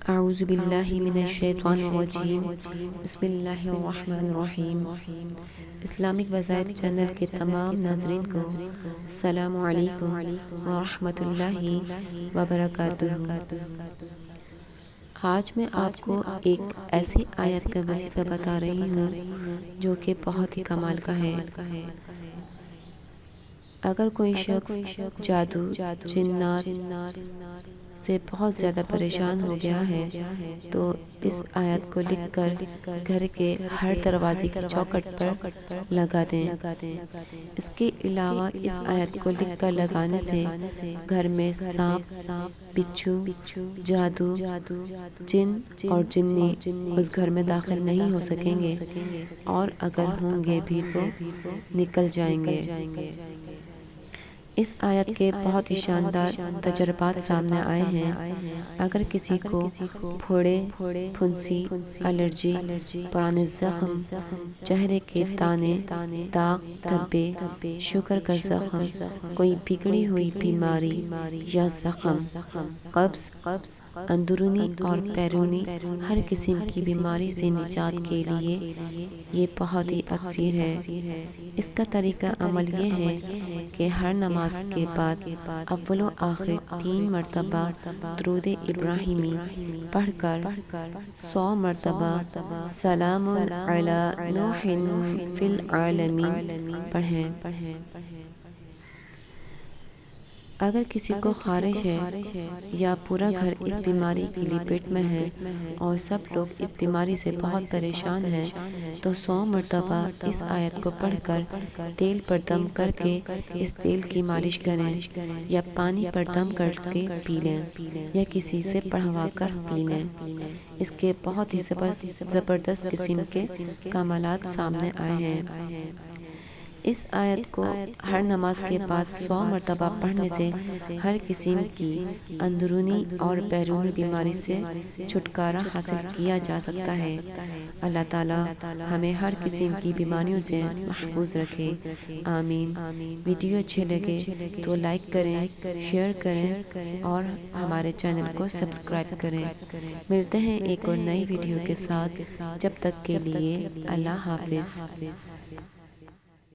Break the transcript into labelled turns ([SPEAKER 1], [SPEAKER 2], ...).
[SPEAKER 1] اعوذ باللہ من الشیطان الرجیم بسم اللہ الرحمن الرحیم۔ اسلامک وظائف چینل کے تمام ناظرین کو السلام علیکم ورحمۃ اللہ وبرکاتہ۔ آج میں آپ کو ایک ایسی آیت کا وظیفہ بتا رہی ہوں جو کہ بہت ہی کمال کا ہے۔ اگر کوئی شخص جادو، جنات سے بہت زیادہ پریشان ہو گیا ہے تو اس آیت کو لکھ کر گھر کے ہر دروازے کی چوکھٹ پر لگا دیں۔ اس کے علاوہ اس آیت کو لکھ کر لگانے سے گھر میں سانپ، بچھو، جادو، جن اور جنی اس گھر میں داخل نہیں ہو سکیں گے، اور اگر ہوں گے بھی تو نکل جائیں گے۔ اس آیت کے بہت ہی شاندار تجربات سامنے آئے ہیں۔ اگر کسی کو پھوڑے، پھنسی، الرجی، پرانے زخم، چہرے کے دانے، داغ، دھبے، شوگر کا زخم، کوئی بگڑی ہوئی بیماری یا زخم، قبض، اندرونی اور بیرونی ہر قسم کی بیماری سے نجات کے لیے یہ بہت ہی اثر ہے۔ اس کا طریقہ عمل یہ ہے کہ ہر نماز کے بعد اول و آخر 3 مرتبہ درود ابراہیمی پڑھ کر 100 مرتبہ سلام علی نوح فی العالمین پڑھیں۔ اگر کسی کو خارش ہے یا پورا گھر اس بیماری کی لپیٹ میں ہے اور سب لوگ اس بیماری سے بہت پریشان ہیں تو 100 مرتبہ اس آیت کو پڑھ کر تیل پر دم کر کے اس تیل کی مالش کریں، یا پانی پر دم کر کے پی لیں، یا کسی سے پڑھوا کر پی لیں۔ اس کے بہت ہی زبردست قسم کے کمالات سامنے آئے ہیں۔ اس آیت کو ہر نماز کے بعد 100 مرتبہ پڑھنے سے ہر قسم کی اندرونی اور بیرونی بیماری سے چھٹکارا حاصل کیا جا سکتا ہے۔ اللہ تعالی ہمیں ہر قسم کی بیماریوں سے محفوظ رکھے، آمین۔ ویڈیو اچھے لگے تو لائک کریں، شیئر کریں اور ہمارے چینل کو سبسکرائب کریں۔ ملتے ہیں ایک اور نئی ویڈیو کے ساتھ، جب تک کے لیے اللہ حافظ۔